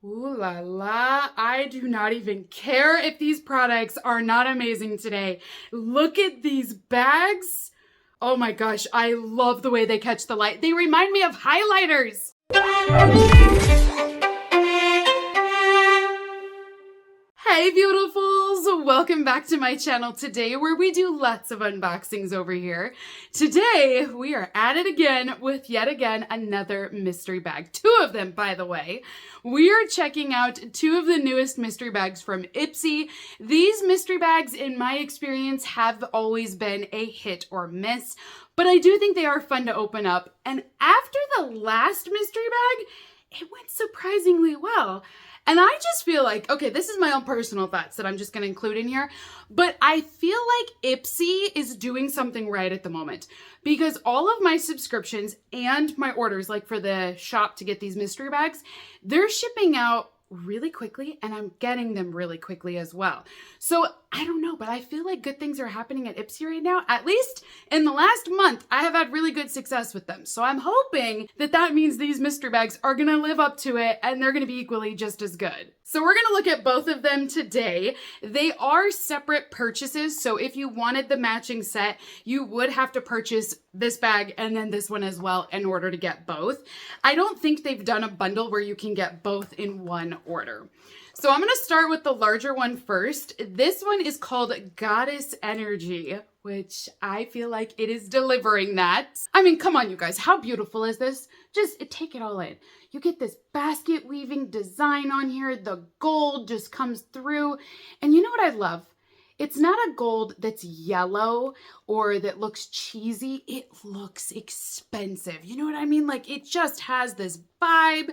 Ooh la la, I do not even care if these products are not amazing today. Look at these bags. Oh my gosh, I love the way they catch the light. They remind me of highlighters. Hey beautifuls, welcome back to my channel today where we do lots of unboxings over here. Today we are at it again with yet again another mystery bag. Two of them, by the way. We are checking out two of the newest mystery bags from Ipsy. These mystery bags, in my experience, have always been a hit or miss, but I do think they are fun to open up. And after the last mystery bag, it went surprisingly well. And I just feel like, okay, this is my own personal thoughts that I'm just going to include in here, but I feel like Ipsy is doing something right at the moment because all of my subscriptions and my orders, like for the shop to get these mystery bags, they're shipping out really quickly and I'm getting them really quickly as well. So I don't know, but I feel like good things are happening at Ipsy right now. At least in the last month, I have had really good success with them. So I'm hoping that that means these mystery bags are gonna live up to it and they're gonna be equally just as good. So we're gonna look at both of them today. They are separate purchases. So if you wanted the matching set, you would have to purchase this bag and then this one as well in order to get both. I don't think they've done a bundle where you can get both in one order. So I'm going to start with the larger one first. This one is called Goddess Energy, which I feel like it is delivering that. I mean, come on, you guys. How beautiful is this? Just take it all in. You get this basket weaving design on here. The gold just comes through. And you know what I love? It's not a gold that's yellow or that looks cheesy. It looks expensive. You know what I mean? Like it just has this vibe.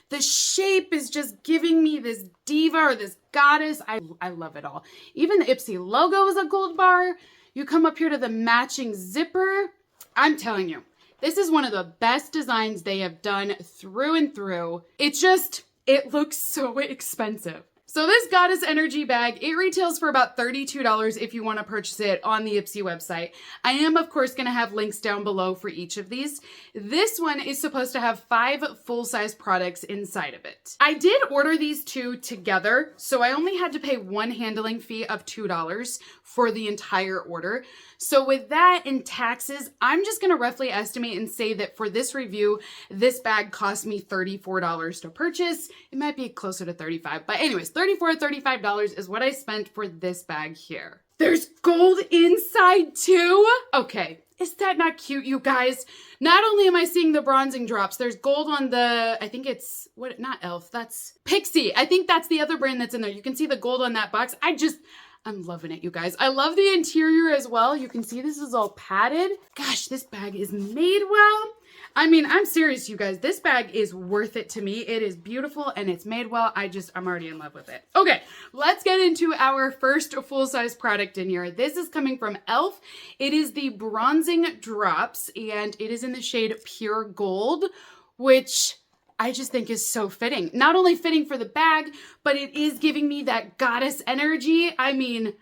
The shape is just giving me this diva or this goddess. I love it all. Even the Ipsy logo is a gold bar. You come up here to the matching zipper. I'm telling you, this is one of the best designs they have done through and through. It looks so expensive. So this Goddess Energy bag, it retails for about $32 if you want to purchase it on the Ipsy website. I am, of course, going to have links down below for each of these. This one is supposed to have 5 full-size products inside of it. I did order these two together, so I only had to pay one handling fee of $2 for the entire order. So with that and taxes, I'm just going to roughly estimate and say that for this review, this bag cost me $34 to purchase. It might be closer to $35, but anyways, $34 to $35 is what I spent for this bag here. There's gold inside too? Okay, is that not cute, you guys? Not only am I seeing the bronzing drops, there's gold on the, I think it's, not Elf, that's Pixie. I think that's the other brand that's in there. You can see the gold on that box. I'm loving it, you guys. I love the interior as well. You can see this is all padded. Gosh, this bag is made well. I mean, I'm serious, you guys. This bag is worth it to me. It is beautiful and it's made well. I'm already in love with it. Okay, let's get into our first full-size product in here. This is coming from Elf. It is the Bronzing Drops and it is in the shade Pure Gold, which I just think is so fitting. Not only fitting for the bag, but it is giving me that goddess energy. I mean,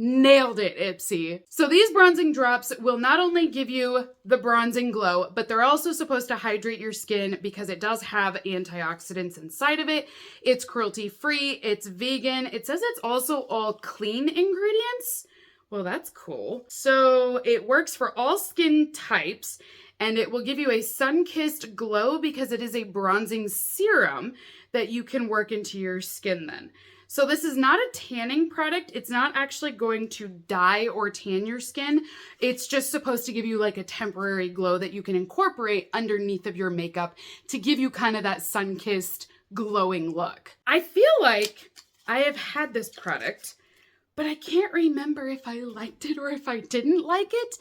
nailed it, Ipsy. So these bronzing drops will not only give you the bronzing glow, but they're also supposed to hydrate your skin because it does have antioxidants inside of it. It's cruelty-free, it's vegan. It says it's also all clean ingredients. Well, that's cool. So it works for all skin types. And it will give you a sun-kissed glow because it is a bronzing serum that you can work into your skin then. So this is not a tanning product. It's not actually going to dye or tan your skin. It's just supposed to give you like a temporary glow that you can incorporate underneath of your makeup to give you kind of that sun-kissed glowing look. I feel like I have had this product, but I can't remember if I liked it or if I didn't like it.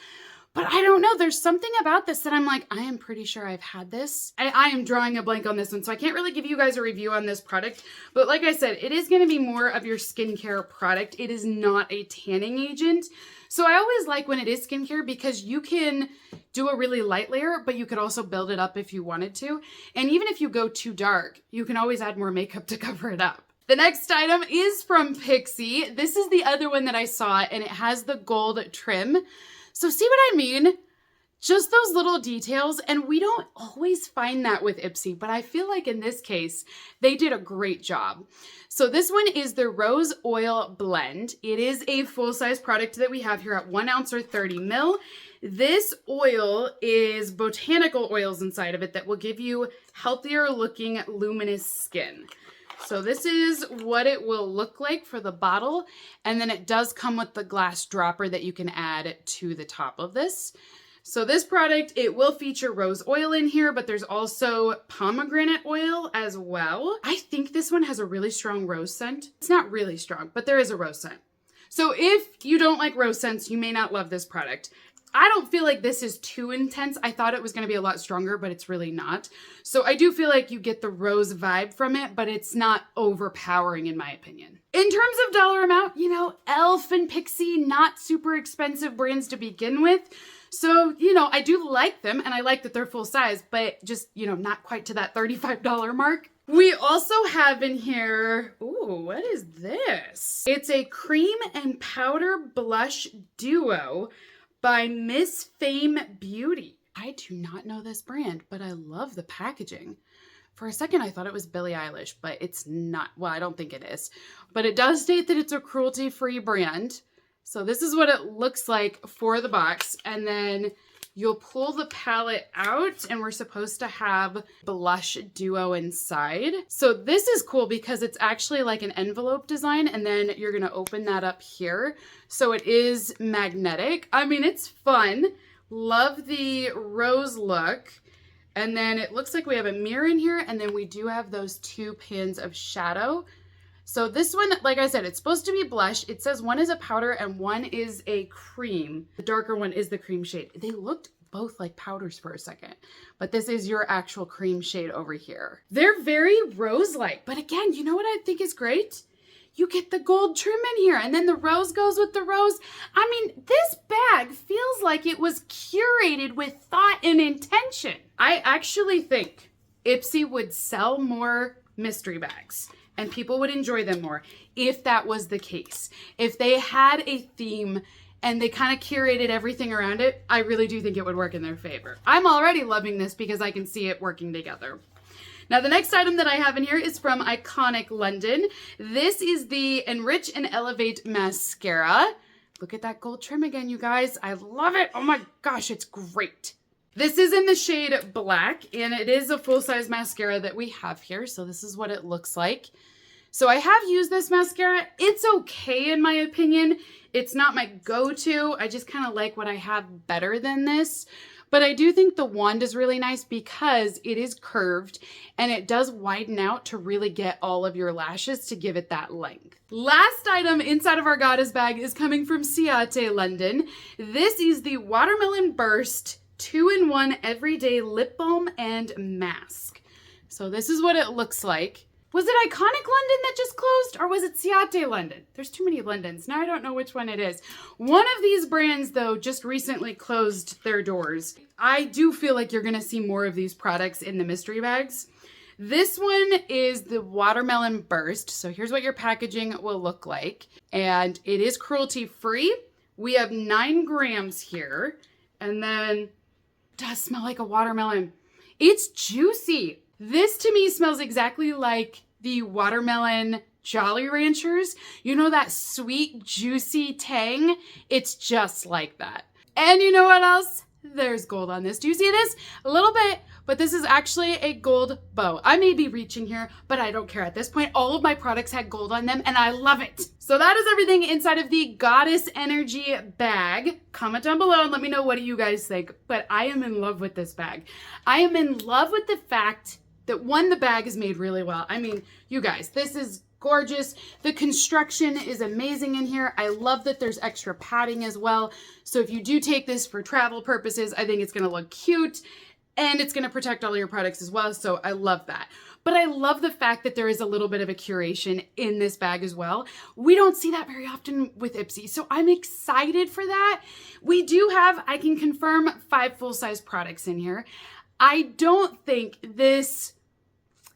But I don't know, there's something about this that I'm like, I am pretty sure I've had this. I am drawing a blank on this one, so I can't really give you guys a review on this product. But like I said, it is gonna be more of your skincare product. It is not a tanning agent. So I always like when it is skincare because you can do a really light layer, but you could also build it up if you wanted to. And even if you go too dark, you can always add more makeup to cover it up. The next item is from Pixie. This is the other one that I saw, and it has the gold trim. So see what I mean? Just those little details, and we don't always find that with Ipsy, but I feel like in this case, they did a great job. So this one is the Rose Oil Blend. It is a full-size product that we have here at 1 ounce or 30 ml. This oil is botanical oils inside of it that will give you healthier looking luminous skin. So this is what it will look like for the bottle. And then it does come with the glass dropper that you can add to the top of this. So this product, it will feature rose oil in here, but there's also pomegranate oil as well. I think this one has a really strong rose scent. It's not really strong, but there is a rose scent. So if you don't like rose scents, you may not love this product. I don't feel like this is too intense. I thought it was going to be a lot stronger, but it's really not. So I do feel like you get the rose vibe from it, but it's not overpowering in my opinion. In terms of dollar amount, you know, Elf and Pixie, not super expensive brands to begin with. So, you know, I do like them and I like that they're full size, but just, you know, not quite to that $35 mark. We also have in here, ooh, what is this? It's a cream and powder blush duo by Miss Fame Beauty. I do not know this brand, but I love the packaging. For a second, I thought it was Billie Eilish, but it's not. Well, I don't think it is. But it does state that it's a cruelty-free brand. So this is what it looks like for the box. And then you'll pull the palette out and we're supposed to have blush duo inside. So this is cool because it's actually like an envelope design and then you're gonna open that up here. So it is magnetic. I mean, it's fun. Love the rose look. And then it looks like we have a mirror in here and then we do have those 2 pans of shadow. So this one, like I said, it's supposed to be blush. It says one is a powder and one is a cream. The darker one is the cream shade. They looked both like powders for a second, but this is your actual cream shade over here. They're very rose-like, but again, you know what I think is great? You get the gold trim in here and then the rose goes with the rose. I mean, this bag feels like it was curated with thought and intention. I actually think Ipsy would sell more mystery bags and people would enjoy them more if that was the case. If they had a theme and they kind of curated everything around it, I really do think it would work in their favor. I'm already loving this because I can see it working together. Now, the next item that I have in here is from Iconic London. This is the Enrich and Elevate Mascara. Look at that gold trim again, you guys. I love it. Oh my gosh, it's great. This is in the shade Black, and it is a full-size mascara that we have here. So this is what it looks like. So I have used this mascara. It's okay in my opinion. It's not my go-to. I just kind of like what I have better than this. But I do think the wand is really nice because it is curved and it does widen out to really get all of your lashes to give it that length. Last item inside of our goddess bag is coming from Ciate London. This is the Watermelon Burst 2-in-1 Everyday Lip Balm and Mask. So this is what it looks like. Was it Iconic London that just closed or was it Ciate London? There's too many Londons. Now I don't know which one it is. One of these brands though just recently closed their doors. I do feel like you're gonna see more of these products in the mystery bags. This one is the Watermelon Burst. So here's what your packaging will look like. And it is cruelty free. We have 9 grams here. And then it does smell like a watermelon. It's juicy. This to me smells exactly like the watermelon Jolly Ranchers. You know that sweet, juicy tang? It's just like that. And you know what else? There's gold on this. Do you see this? A little bit, but this is actually a gold bow. I may be reaching here, but I don't care at this point. All of my products had gold on them and I love it. So that is everything inside of the Goddess Energy bag. Comment down below and let me know what do you guys think. But I am in love with this bag. I am in love with the fact that one, the bag is made really well. I mean, you guys, this is gorgeous. The construction is amazing in here. I love that there's extra padding as well. So if you do take this for travel purposes, I think it's gonna look cute and it's gonna protect all your products as well. So I love that. But I love the fact that there is a little bit of a curation in this bag as well. We don't see that very often with Ipsy. So I'm excited for that. We do have, I can confirm, 5 full-size products in here. I don't think this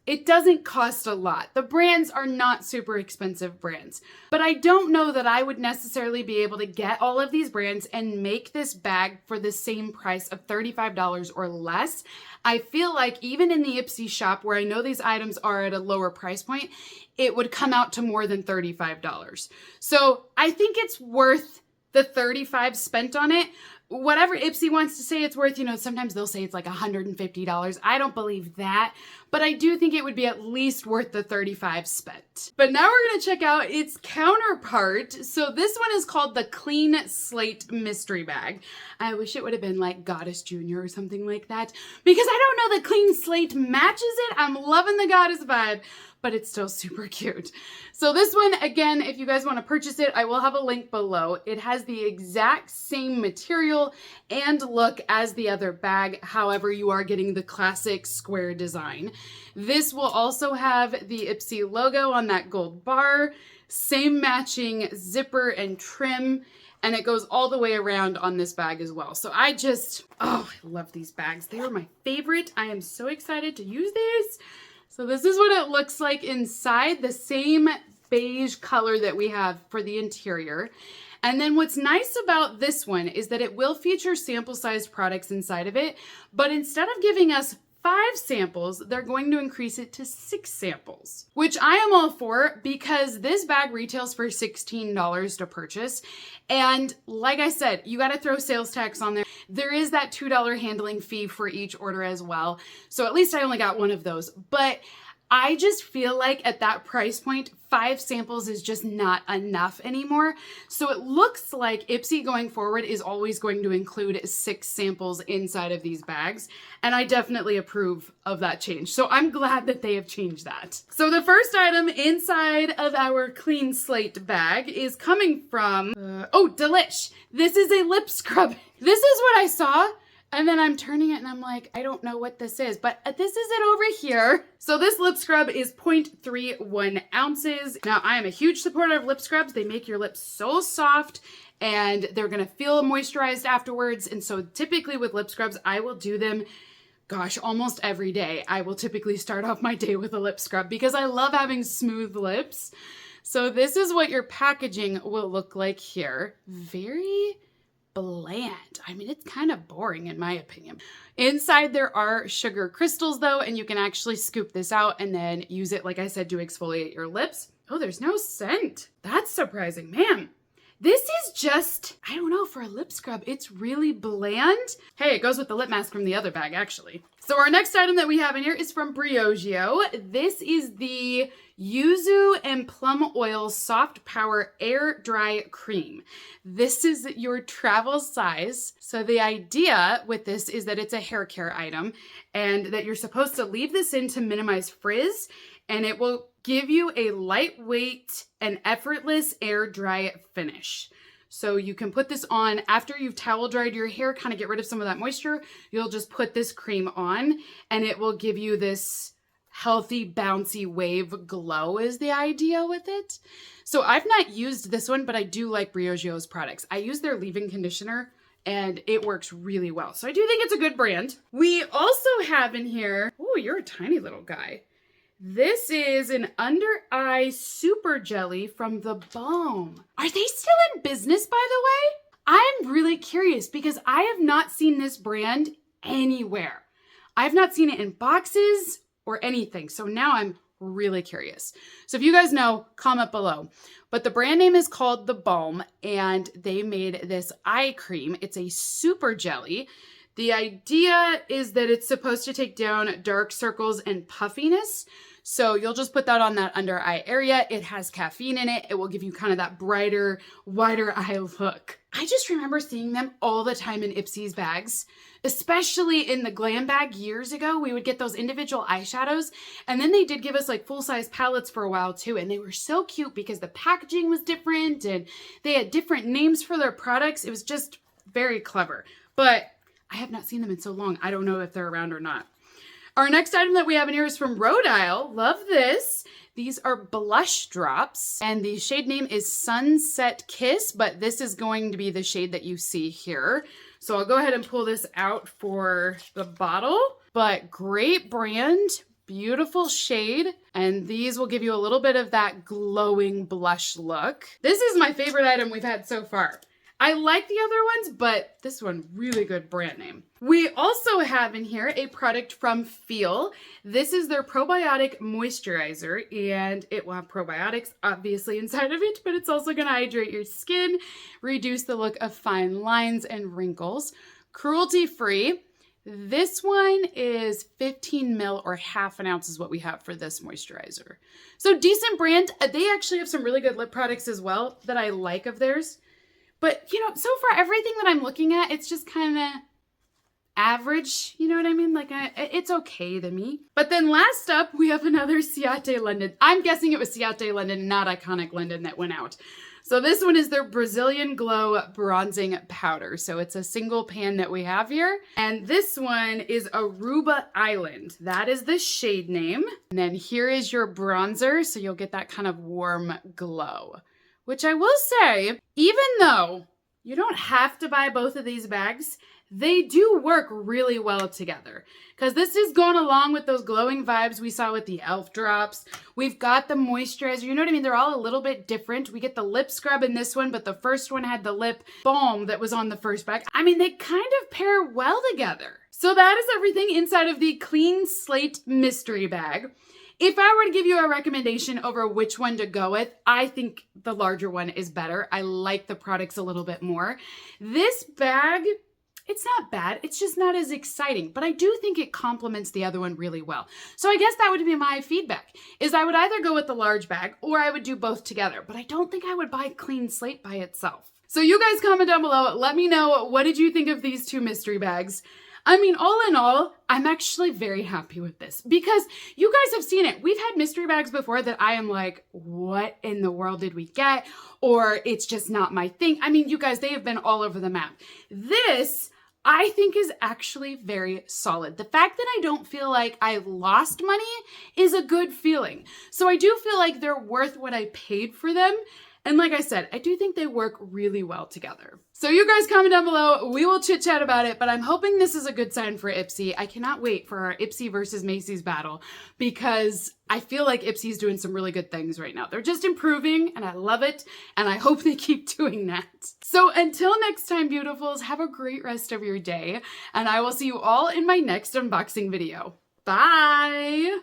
It doesn't cost a lot. The brands are not super expensive brands, but I don't know that I would necessarily be able to get all of these brands and make this bag for the same price of $35 or less. I feel like even in the Ipsy shop, where I know these items are at a lower price point, it would come out to more than $35. So I think it's worth the $35 spent on it. Whatever Ipsy wants to say it's worth, sometimes they'll say it's like $150. I don't believe that, but I do think it would be at least worth the $35 spent. But now we're going to check out its counterpart. So this one is called the Clean Slate Mystery Bag. I wish it would have been like Goddess Junior or something like that, because I don't know that Clean Slate matches it. I'm loving the Goddess vibe, but it's still super cute. So this one, again, if you guys want to purchase it, I will have a link below. It has the exact same material and look as the other bag. However, you are getting the classic square design. This will also have the Ipsy logo on that gold bar, same matching zipper and trim, and it goes all the way around on this bag as well. So I love these bags. They are my favorite. I am so excited to use these. So this is what it looks like inside, the same beige color that we have for the interior. And then what's nice about this one is that it will feature sample-sized products inside of it, but instead of giving us 5 samples, they're going to increase it to 6 samples, which I am all for because this bag retails for $16 to purchase. And like I said, you got to throw sales tax on there. There is that $2 handling fee for each order as well. So at least I only got one of those, but I just feel like at that price point, 5 samples is just not enough anymore. So it looks like Ipsy going forward is always going to include 6 samples inside of these bags. And I definitely approve of that change. So I'm glad that they have changed that. So the first item inside of our Clean Slate bag is coming from, Delish. This is a lip scrub. This is what I saw. And then I'm turning it and I'm like, I don't know what this is, but this is it over here. So this lip scrub is 0.31 ounces. Now, I am a huge supporter of lip scrubs. They make your lips so soft and they're gonna feel moisturized afterwards. And so typically with lip scrubs, I will do them, almost every day. I will typically start off my day with a lip scrub because I love having smooth lips. So this is what your packaging will look like here. Very bland. I mean, it's kind of boring in my opinion. Inside there are sugar crystals though, and you can actually scoop this out and then use it, like I said, to exfoliate your lips. Oh, there's no scent. That's surprising, man. This is just, I don't know, for a lip scrub, it's really bland. Hey, it goes with the lip mask from the other bag, actually. So our next item that we have in here is from Briogeo. This is the Yuzu and Plum Oil Soft Power Air Dry Cream. This is your travel size. So the idea with this is that it's a hair care item and that you're supposed to leave this in to minimize frizz, and it will give you a lightweight and effortless air dry finish. So you can put this on after you've towel dried your hair, kind of get rid of some of that moisture. You'll just put this cream on and it will give you this healthy, bouncy wave glow is the idea with it. So I've not used this one, but I do like Briogeo's products. I use their leave-in conditioner and it works really well. So I do think it's a good brand. We also have in here, oh, you're a tiny little guy. This is an under eye super jelly from The Balm. Are they still in business, by the way? I'm really curious because I have not seen this brand anywhere. I've not seen it in boxes or anything. So now I'm really curious. So if you guys know, comment below. But the brand name is called The Balm and they made this eye cream. It's a super jelly. The idea is that it's supposed to take down dark circles and puffiness. So you'll just put that on that under eye area. It has caffeine in it. It will give you kind of that brighter, wider eye look. I just remember seeing them all the time in Ipsy's bags, especially in the glam bag years ago. We would get those individual eyeshadows, and then they did give us like full-size palettes for a while too, and they were so cute because the packaging was different and they had different names for their products. It was just very clever, but I have not seen them in so long. I don't know if they're around or not. Our next item that we have in here is from Rhode Isle. Love this. These are blush drops, and the shade name is Sunset Kiss, but this is going to be the shade that you see here. So I'll go ahead and pull this out for the bottle, but great brand, beautiful shade, and these will give you a little bit of that glowing blush look. This is my favorite item we've had so far. I like the other ones, but this one, really good brand name. We also have in here a product from Feel. This is their probiotic moisturizer, and it will have probiotics obviously inside of it, but it's also gonna hydrate your skin, reduce the look of fine lines and wrinkles. Cruelty-free. This one is 15 ml or half an ounce is what we have for this moisturizer. So decent brand. They actually have some really good lip products as well that I like of theirs. But, you know, so far everything that I'm looking at, it's just kind of average, you know what I mean? Like, it's okay to me. But then last up, we have another Ciate London. I'm guessing it was Ciate London, not Iconic London that went out. So this one is their Brazilian Glow Bronzing Powder. So it's a single pan that we have here. And this one is Aruba Island. That is the shade name. And then here is your bronzer. So you'll get that kind of warm glow. Which I will say, even though you don't have to buy both of these bags, they do work really well together. Because this is going along with those glowing vibes we saw with the e.l.f. drops. We've got the moisturizer, you know what I mean? They're all a little bit different. We get the lip scrub in this one, but the first one had the lip balm that was on the first bag. I mean, they kind of pair well together. So that is everything inside of the Clean Slate mystery bag. If I were to give you a recommendation over which one to go with, I think the larger one is better. I like the products a little bit more. This bag, it's not bad. It's just not as exciting, but I do think it complements the other one really well. So I guess that would be my feedback, is I would either go with the large bag or I would do both together, but I don't think I would buy Clean Slate by itself. So you guys comment down below. Let me know, what did you think of these two mystery bags? I mean, all in all, I'm actually very happy with this because you guys have seen it. We've had mystery bags before that I am like, what in the world did we get? Or it's just not my thing. I mean, you guys, they have been all over the map. This, I think, is actually very solid. The fact that I don't feel like I lost money is a good feeling. So I do feel like they're worth what I paid for them. And like I said, I do think they work really well together. So you guys comment down below. We will chit chat about it, but I'm hoping this is a good sign for Ipsy. I cannot wait for our Ipsy versus Macy's battle because I feel like Ipsy's doing some really good things right now. They're just improving and I love it. And I hope they keep doing that. So until next time, beautifuls, have a great rest of your day. And I will see you all in my next unboxing video. Bye.